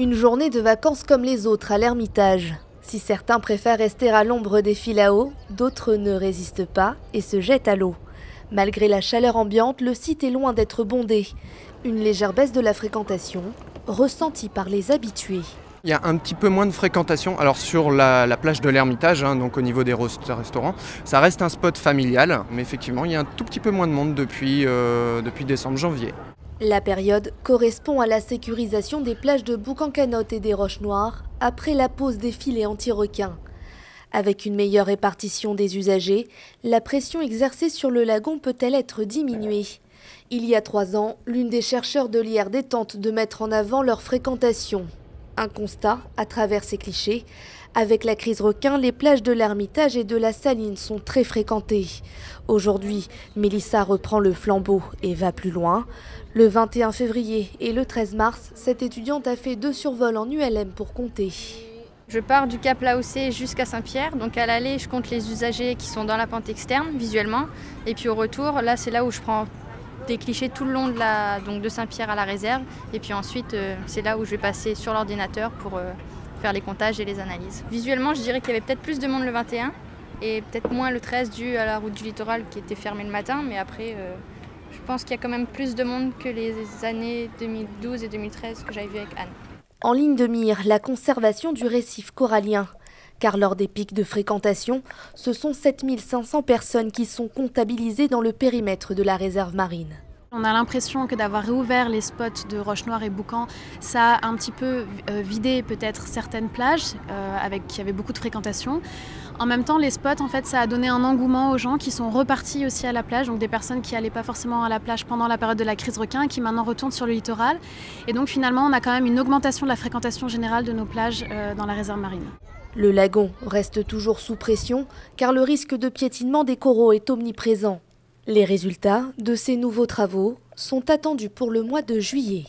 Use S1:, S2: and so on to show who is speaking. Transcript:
S1: Une journée de vacances comme les autres à l'Ermitage. Si certains préfèrent rester à l'ombre des fils à eau, d'autres ne résistent pas et se jettent à l'eau. Malgré la chaleur ambiante, le site est loin d'être bondé. Une légère baisse de la fréquentation, ressentie par les habitués.
S2: Il y a un petit peu moins de fréquentation. Alors sur la plage de l'Ermitage, donc au niveau des restaurants, ça reste un spot familial, mais effectivement il y a un tout petit peu moins de monde depuis décembre-janvier.
S1: La période correspond à la sécurisation des plages de Boucan-Canotte et des Roches Noires après la pose des filets anti-requins. Avec une meilleure répartition des usagers, la pression exercée sur le lagon peut-elle être diminuée? Il y a 3 ans, l'une des chercheurs de l'IRD tente de mettre en avant leur fréquentation. Un constat à travers ces clichés. Avec la crise requin, les plages de l'Ermitage et de la Saline sont très fréquentées. Aujourd'hui, Mélissa reprend le flambeau et va plus loin. Le 21 février et le 13 mars, cette étudiante a fait 2 survols en ULM pour compter.
S3: Je pars du Cap Laossé jusqu'à Saint-Pierre, donc à l'aller je compte les usagers qui sont dans la pente externe visuellement, et puis au retour, là c'est là où je prends des clichés tout le long de Saint-Pierre à la réserve, et puis ensuite c'est là où je vais passer sur l'ordinateur pour faire les comptages et les analyses. Visuellement je dirais qu'il y avait peut-être plus de monde le 21 et peut-être moins le 13 dû à la route du littoral qui était fermée le matin, mais après je pense qu'il y a quand même plus de monde que les années 2012 et 2013 que j'avais vu avec Anne.
S1: En ligne de mire, la conservation du récif corallien. Car lors des pics de fréquentation, ce sont 7500 personnes qui sont comptabilisées dans le périmètre de la réserve marine.
S4: On a l'impression que d'avoir réouvert les spots de Roches Noires et Boucan, ça a un petit peu vidé peut-être certaines plages qui avaient beaucoup de fréquentation. En même temps, les spots, en fait, ça a donné un engouement aux gens qui sont repartis aussi à la plage, donc des personnes qui n'allaient pas forcément à la plage pendant la période de la crise requin et qui maintenant retournent sur le littoral. Et donc finalement, on a quand même une augmentation de la fréquentation générale de nos plages dans la réserve marine.
S1: Le lagon reste toujours sous pression car le risque de piétinement des coraux est omniprésent. Les résultats de ces nouveaux travaux sont attendus pour le mois de juillet.